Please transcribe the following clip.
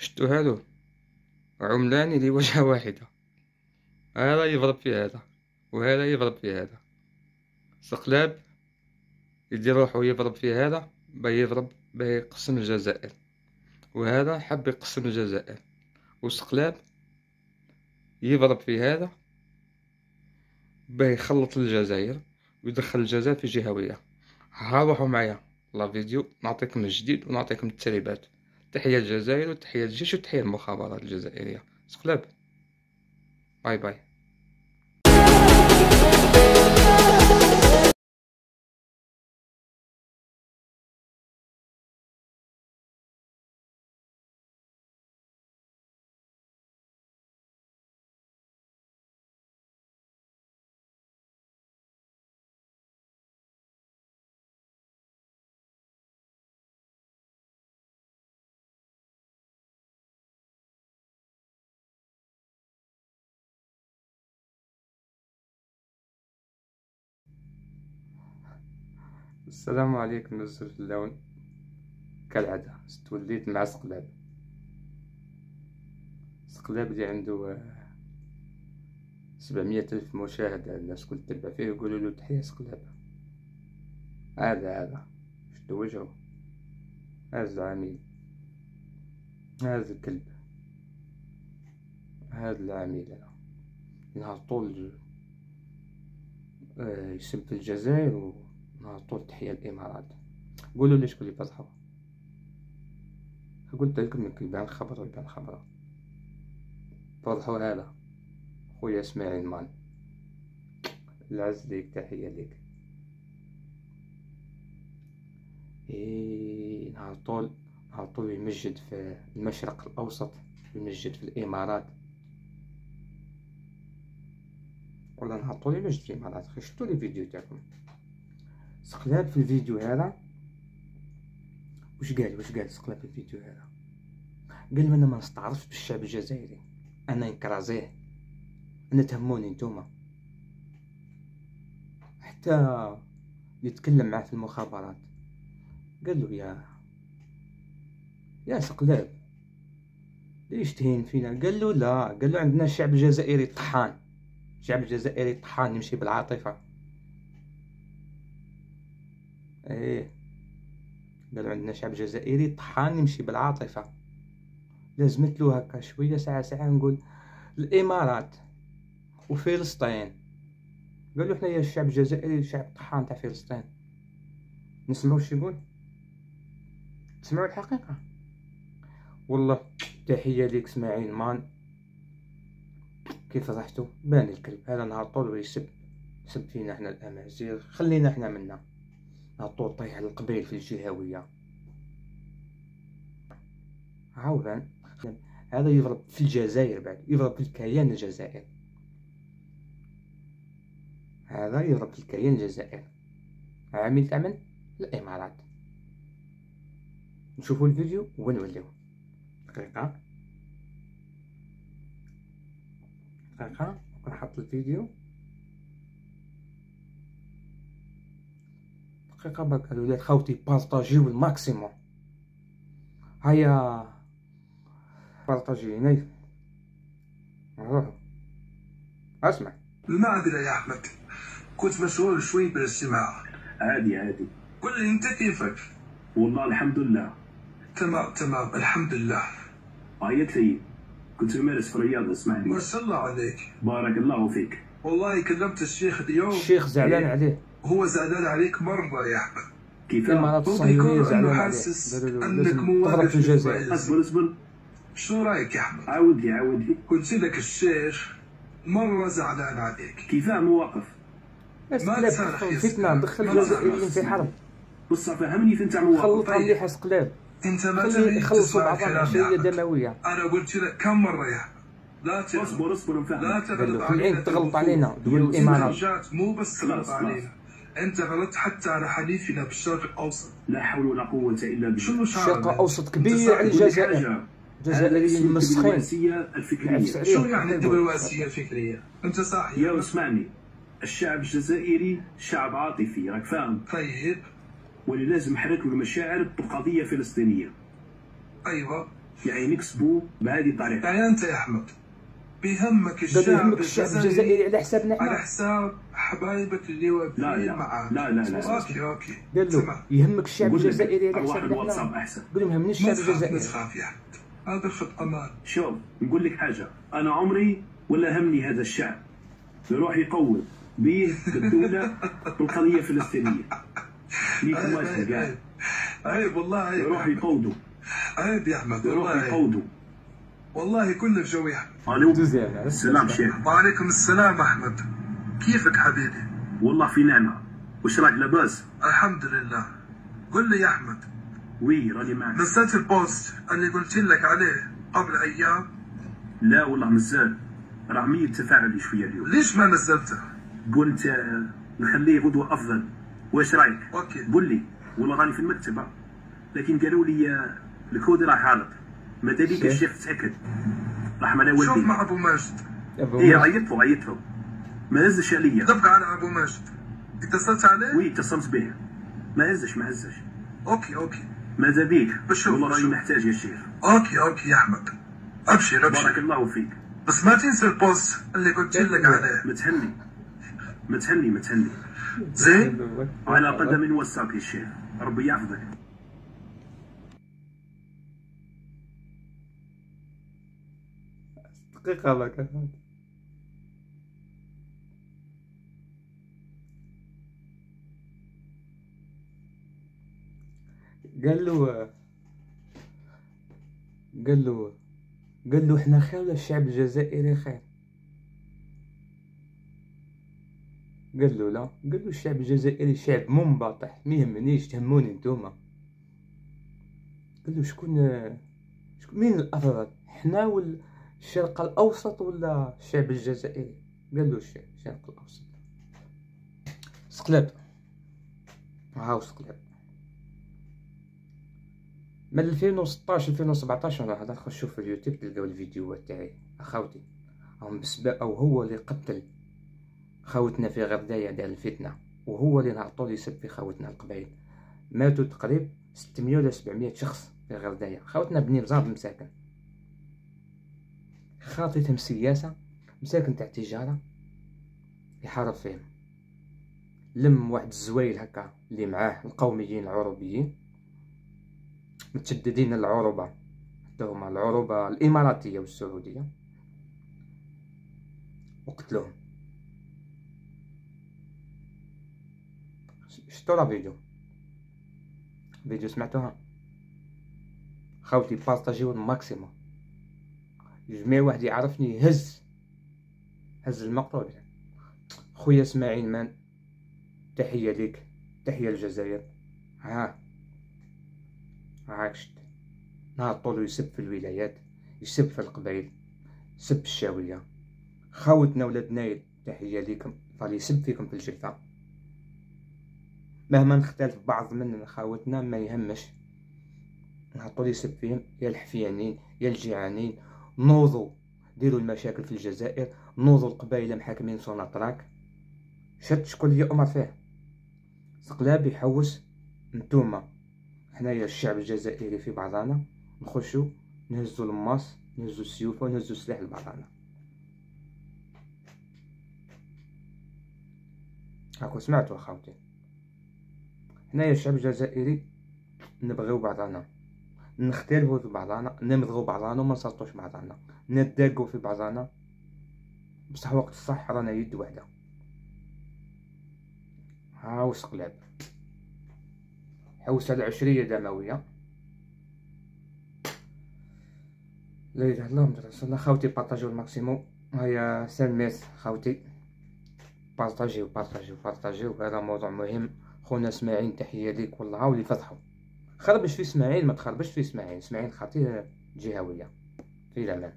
شتو هادو عملان لوجهة واحدة. هذا يضرب في هذا وهذا يضرب في هذا. سقلاب يدير روحو يضرب في هذا باه يقسم الجزائر، وهذا حب يقسم الجزائر. وسقلاب يضرب في هذا باه يخلط الجزائر ويدخل الجزائر في جهوية. ها روحوا معايا لا فيديو نعطيكم الجديد ونعطيكم التسريبات. تحية للجزائر وتحية للجيش وتحية للمخابرات الجزائرية. سقلاب باي باي. السلام عليكم نزل اللون كالعادة. وليت مع سقلاب اللي عنده 700 ألف مشاهدة. الناس كل تتبع فيه يقولوا له تحية سقلاب. هذا شدو وجهه، هذا العميل، هذا الكلب، هذا العميل. نهار طول يسب الجزائر ونهار طول تحية الإمارات. قولوا لي شكون اللي فضحو. قلت لكم يبان خبر ويبان خبره. فضحو هذا خويا اسماعيل مان. العز ليك، تحية ليك. نهار طول يمجد في المشرق الأوسط، يمجد في الإمارات، ولا نهار طول يمجد في الإمارات. شفتوا لي فيديو تاعكم سقلاب في الفيديو هذا. واش قال سقلاب في الفيديو هذا؟ قال انا ما نستعرفش بالشعب الجزائري، انا نكرازيه، انا تهموني نتوما. حتى يتكلم معاه في المخابرات قال له يا سقلاب ليش تهين فينا؟ قال له لا، قال له عندنا الشعب الجزائري طحان، الشعب الجزائري طحان يمشي بالعاطفة. ايه، قال له عندنا شعب جزائري طحان يمشي بالعاطفة. لازمت له هكا شوية ساعة نقول الإمارات وفلسطين. قال له حنايا الشعب الجزائري شعب طحان تاع فلسطين. نسمعوا واش يقول، تسمعوا الحقيقة. والله تحية ليك اسماعيل مان. كيف فضحتو؟ بان الكلب هذا نهار طول ويسب فينا احنا الأمازيغ. خلينا احنا منا. نهار طول طيح على القبائل في الجهوية. عاوبان هذا يضرب في الجزائر، بعد يضرب في الكيان الجزائري. هذا يضرب في الكيان الجزائري. عامل تمن الإمارات. نشوفوا الفيديو ونوليو. دقيقة نحط الفيديو. دقيقة برك الولاد خوتي بارطاجيو الماكسيموم. هيا بارطاجي هنايا. روحوا اسمع. المعذرة يا أحمد، كنت مشغول شوي بالاستماع. عادي. قل لي أنت كيفك؟ والله الحمد لله. تمام الحمد لله. يا سيد، كنت أمارس في الرياضة، اسمعني. ما شاء الله عليك. بارك الله فيك. والله كلمت الشيخ اليوم. الشيخ زعلان عليه. هو زعلان عليك مرة يا أحمد. كيف؟ الإمارات الصهيونية زعلان عليه. حاسس أنك مو واقف في الجزائر. اصبر. شو رأيك يا أحمد؟ عاودي. قلت لك الشيخ مرة زعلان عليك. كيف مواقف؟ ما تصير فتنة، دخل الجزائريين في حرب. بص فهمني فين تاع مواقف. خلطها مليحة سقلاب. انت ما تبي يخلصوا بعضهم عشرية دموية. انا قلت لك كم مرة يا احمد لا اصبر نفهم. لا تغلط علينا. تغلط علينا تقول الإمارات. مو بس تغلط علينا، انت غلطت حتى على حليفنا بالشرق الاوسط. لا حول ولا قوة الا بالله. شنو الشرق الاوسط كبير على الجزائر. الجزائريين مسخين. الفكرية. شو يعني الدبلوماسية الفكرية؟ انت صح يا اسمعني، الشعب الجزائري شعب عاطفي، راك فاهم؟ طيب، واللي لازم يحرك له المشاعر بالقضية الفلسطينية. ايوه، يعني نكسبوا بهذه الطريقه. يعني انت يا احمد بيهمك الشعب يهمك الشعب الجزائري على حسابنا على احنا؟ حساب حبايبك اللي واقفين معاك. لا لا لا. اوكي قال له يهمك الشعب الجزائري على واحد حسابنا الواتساب احنا؟ احسن. قول لهم يهمني الشعب الجزائري. ما تخاف يا احمد، هذا خط امان. شوف نقول لك حاجه، انا عمري ولا همني هذا الشعب يروح يقوم به بالدوله بالقضيه الفلسطينيه. ليكم واجب قاعد. عيب والله، عيب يروح يقودوا. عيب يا احمد يروح والله، يقودوا. والله كله جو يا احمد. الو دوزيام. السلام شيخ. وعليكم السلام احمد، كيفك حبيبي؟ والله في نعمه. وش راك لاباس؟ الحمد لله. قل لي يا احمد، وي راني معك. نزلت البوست اللي قلت لك عليه قبل ايام؟ لا والله مازال، راه ميت تفاعل شويه اليوم. ليش ما نزلته؟ قلت نخليه غدوه افضل. واش رايك؟ اوكي. قول لي. والله راني في المكتبه لكن قالوا لي الكود راه غلط. ماذا بيك الشيخ تاكد. رحمه الله شوف والديك. مع ابو ماجد. ايه عيطت له ما هزش عليا. دق على ابو ماجد. اتصلت عليه؟ وي اتصلت به ما هزش. اوكي ماذا بيك؟ بشوف والله راني محتاج يا شيخ. اوكي يا احمد، ابشر بارك الله فيك. بس ما تنسى البوست اللي قلت لك عليه. متهني زين؟ على قدم وساق يا شيخ، ربي يحفظك. دقيقة ما كان قال له احنا خير ولا الشعب الجزائري خير؟ قال له لا. قال له الشعب الجزائري شعب منبطح، ما يهمنيش، تهموني نتوما. قال له شكون مين الافضل، حنا ولا الشرق الاوسط ولا الشعب الجزائري؟ قال له الشرق الاوسط. سقلاب، هاو سقلاب. من 2016 2017 هذا خشوا في اليوتيوب تلقاو الفيديوهات تاعي اخوتي. هم بسبب او هو اللي قتل خوتنا في غردايه دار الفتنه، وهو اللي نهار طول يسب في خوتنا القبائل. ماتوا تقريبا 600 ولا 700 شخص في غردايه، خوتنا بني بزاف مساكن. خاطتهم سياسه، مساكن تاع تجاره يحارب فيهم. لم واحد الزوايل هكا اللي معاه القوميين العروبيين متشددين العروبه، حتى هما العروبه الاماراتيه والسعوديه، وقتلوهم. شفتوا لا فيديو سمعتوها خاوتي؟ بارطاجيو الماكسيموم. جميع واحد يعرفني هز المقطوع. خويا اسماعيل مان، تحيه ليك، تحيه للجزائر. عاشت نهار طولو يسب في الولايات، يسب في القبائل، يسب الشاويه. خاوتنا ولاد نايل، تحيه ليكم، فالي يسب فيكم في الجلفه. مهما نختلف بعض من خاوتنا ما يهمش، نهار يسب فيهم، يا الحفيانين يا الجيعانين. نوضوا ديروا المشاكل في الجزائر، نوضوا القبائل محاكمين سوناطراك. شكون اللي يؤمر فيه؟ سقلاب يحوس. نتوما حنايا الشعب الجزائري في بعضنا نخشوا نهزوا الماس، نهزوا السيوف ونهزوا السلاح لبعضنا. هاكو سمعتوا اخوتي؟ حنايا الشعب الجزائري نبغيو بعضنا، نختلفوا في بعضنا، نمضغوا بعضنا وما نسلطوش بعضنا، نتداقوا في بعضنا، بصح وقت الصح رانا يد وحده. هاو سقلاب حوسه العشريه دمويه. لا اله الا الله محمد رسول الله. خاوتي بارطاجيو الماكسيموم. هيا سلميت خاوتي، بارطاجيو. هذا موضوع مهم. خونا اسماعيل تحيه ليك، والله هاو اللي فتحوا. خربش في اسماعيل، ما تخربش في اسماعيل خاطيه جهويه. في الامان.